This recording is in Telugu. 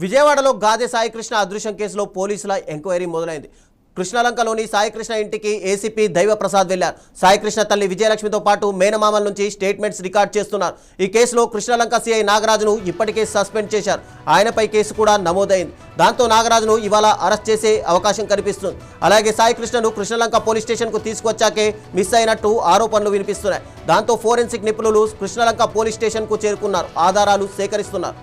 విజయవాడలో గాదె సాయికృష్ణ అదృశ్యం కేసులో పోలీసుల ఎంక్వైరీ మొదలైంది. కృష్ణలంకలోని సాయికృష్ణ ఇంటికి ఏసీపీ దైవప్రసాద్ వెళ్లారు. సాయికృష్ణ తల్లి విజయలక్ష్మితో పాటు మేనమామల నుంచి స్టేట్మెంట్స్ రికార్డ్ చేస్తున్నారు. ఈ కేసులో కృష్ణలంక సీఐ నాగరాజును ఇప్పటికే సస్పెండ్ చేశారు. ఆయనపై కేసు కూడా నమోదైంది. దాంతో నాగరాజును ఇవాళ అరెస్ట్ చేసే అవకాశం కనిపిస్తుంది. అలాగే సాయికృష్ణను కృష్ణలంక పోలీస్ స్టేషన్కు తీసుకొచ్చాకే మిస్ అయినట్టు ఆరోపణలు వినిపిస్తున్నాయి. దాంతో ఫోరెన్సిక్ నిపుణులు కృష్ణలంక పోలీస్ స్టేషన్కు చేరుకున్నారు. ఆధారాలు సేకరిస్తున్నారు.